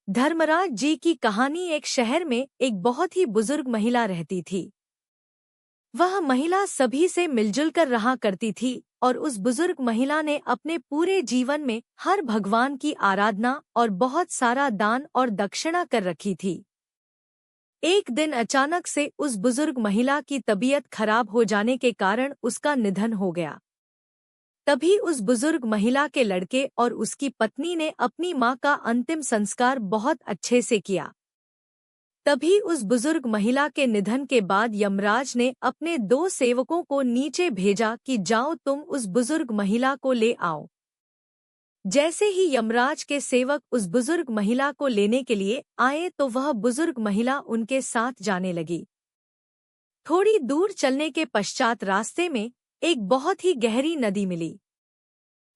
धर्मराज जी की कहानी। एक शहर में एक बहुत ही बुजुर्ग महिला रहती थी। वह महिला सभी से मिलजुल कर रहा करती थी और उस बुजुर्ग महिला ने अपने पूरे जीवन में हर भगवान की आराधना और बहुत सारा दान और दक्षिणा कर रखी थी। एक दिन अचानक से उस बुजुर्ग महिला की तबीयत खराब हो जाने के कारण उसका निधन हो गया। तभी उस बुजुर्ग महिला के लड़के और उसकी पत्नी ने अपनी मां का अंतिम संस्कार बहुत अच्छे से किया। तभी उस बुजुर्ग महिला के निधन के बाद यमराज ने अपने दो सेवकों को नीचे भेजा कि जाओ तुम उस बुजुर्ग महिला को ले आओ। जैसे ही यमराज के सेवक उस बुजुर्ग महिला को लेने के लिए आए तो वह बुजुर्ग महिला उनके साथ जाने लगी। थोड़ी दूर चलने के पश्चात रास्ते में एक बहुत ही गहरी नदी मिली,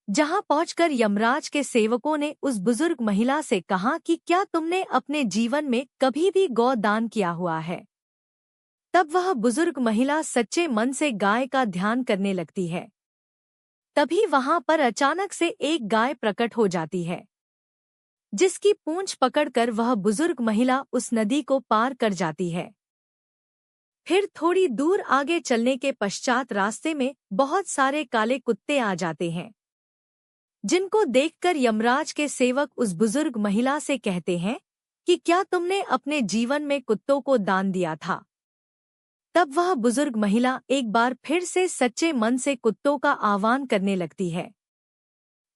जहां पहुंचकर यमराज के सेवकों ने उस बुजुर्ग महिला से कहा कि क्या तुमने अपने जीवन में कभी भी गौ दान किया हुआ है। तब वह बुजुर्ग महिला सच्चे मन से गाय का ध्यान करने लगती है। तभी वहां पर अचानक से एक गाय प्रकट हो जाती है, जिसकी पूंछ पकड़कर वह बुजुर्ग महिला उस नदी को पार कर जाती है। फिर थोड़ी दूर आगे चलने के पश्चात रास्ते में बहुत सारे काले कुत्ते आ जाते हैं, जिनको देखकर यमराज के सेवक उस बुजुर्ग महिला से कहते हैं कि क्या तुमने अपने जीवन में कुत्तों को दान दिया था। तब वह बुजुर्ग महिला एक बार फिर से सच्चे मन से कुत्तों का आह्वान करने लगती है।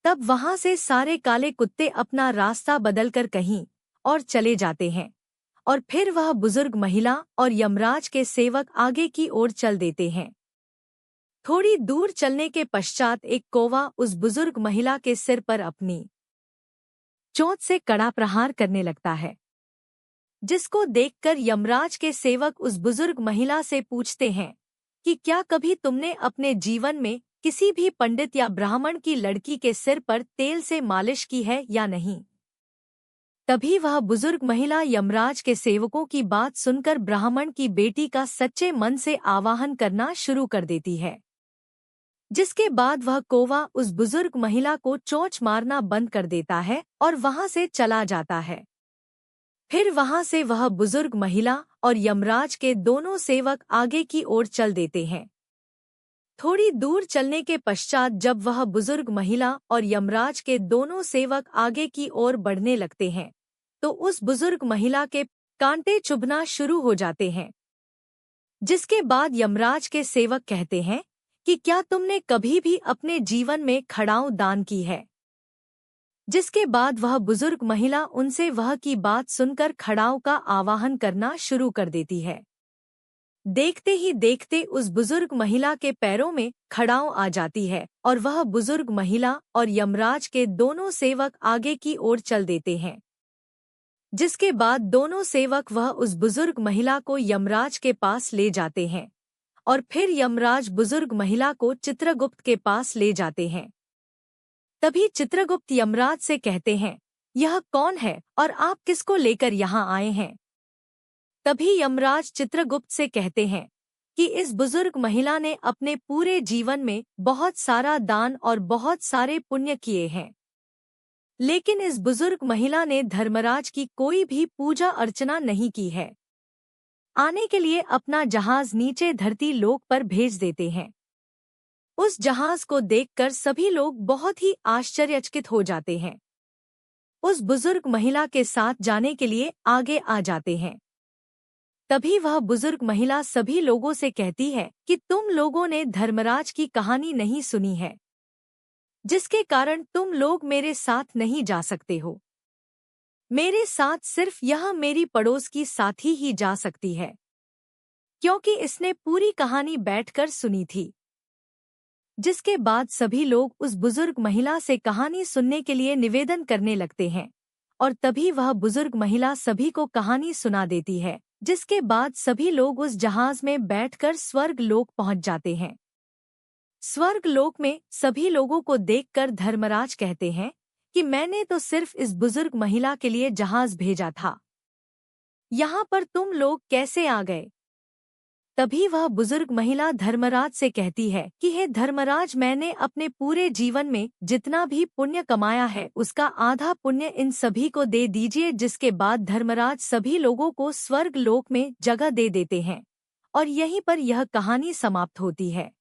तब वहां से सारे काले कुत्ते अपना रास्ता बदलकर कहीं और चले जाते हैं और फिर वह बुजुर्ग महिला और यमराज के सेवक आगे की ओर चल देते हैं। थोड़ी दूर चलने के पश्चात एक कौवा उस बुजुर्ग महिला के सिर पर अपनी चोंच से कड़ा प्रहार करने लगता है, जिसको देखकर यमराज के सेवक उस बुजुर्ग महिला से पूछते हैं कि क्या कभी तुमने अपने जीवन में किसी भी पंडित या ब्राह्मण की लड़की के सिर पर तेल से मालिश की है या नहीं। तभी वह बुजुर्ग महिला यमराज के सेवकों की बात सुनकर ब्राह्मण की बेटी का सच्चे मन से आवाहन करना शुरू कर देती है, जिसके बाद वह कौवा उस बुजुर्ग महिला को चोंच मारना बंद कर देता है और वहां से चला जाता है। फिर वहां से वह बुजुर्ग महिला और यमराज के दोनों सेवक आगे की ओर चल देते हैं। थोड़ी दूर चलने के पश्चात जब वह बुजुर्ग महिला और यमराज के दोनों सेवक आगे की ओर बढ़ने लगते हैं तो उस बुजुर्ग महिला के कांटे चुभना शुरू हो जाते हैं, जिसके बाद यमराज के सेवक कहते हैं कि क्या तुमने कभी भी अपने जीवन में खड़ाऊ दान की है। जिसके बाद वह बुजुर्ग महिला उनसे वह की बात सुनकर खड़ाऊ का आवाहन करना शुरू कर देती है। देखते ही देखते उस बुजुर्ग महिला के पैरों में खड़ाऊ आ जाती है और वह बुजुर्ग महिला और यमराज के दोनों सेवक आगे की ओर चल देते हैं। जिसके बाद दोनों सेवक वह उस बुजुर्ग महिला को यमराज के पास ले जाते हैं और फिर यमराज बुजुर्ग महिला को चित्रगुप्त के पास ले जाते हैं। तभी चित्रगुप्त यमराज से कहते हैं, यह कौन है और आप किसको लेकर यहाँ आए हैं। तभी यमराज चित्रगुप्त से कहते हैं कि इस बुजुर्ग महिला ने अपने पूरे जीवन में बहुत सारा दान और बहुत सारे पुण्य किए हैं, लेकिन इस बुजुर्ग महिला ने धर्मराज की कोई भी पूजा अर्चना नहीं की है। आने के लिए अपना जहाज नीचे धरती लोक पर भेज देते हैं। उस जहाज को देखकर सभी लोग बहुत ही आश्चर्यचकित हो जाते हैं। उस बुजुर्ग महिला के साथ जाने के लिए आगे आ जाते हैं। तभी वह बुजुर्ग महिला सभी लोगों से कहती है कि तुम लोगों ने धर्मराज की कहानी नहीं सुनी है, जिसके कारण तुम लोग मेरे साथ नहीं जा सकते हो। मेरे साथ सिर्फ यह मेरी पड़ोस की साथी ही जा सकती है, क्योंकि इसने पूरी कहानी बैठकर सुनी थी। जिसके बाद सभी लोग उस बुजुर्ग महिला से कहानी सुनने के लिए निवेदन करने लगते हैं और तभी वह बुजुर्ग महिला सभी को कहानी सुना देती है। जिसके बाद सभी लोग उस जहाज में बैठकर स्वर्ग लोक पहुंच जाते हैं। स्वर्ग लोक में सभी लोगों को देखकर धर्मराज कहते हैं कि मैंने तो सिर्फ इस बुजुर्ग महिला के लिए जहाज भेजा था, यहाँ पर तुम लोग कैसे आ गए। तभी वह बुजुर्ग महिला धर्मराज से कहती है कि हे धर्मराज, मैंने अपने पूरे जीवन में जितना भी पुण्य कमाया है उसका आधा पुण्य इन सभी को दे दीजिए। जिसके बाद धर्मराज सभी लोगों को स्वर्ग लोक में जगह दे देते हैं और यहीं पर यह कहानी समाप्त होती है।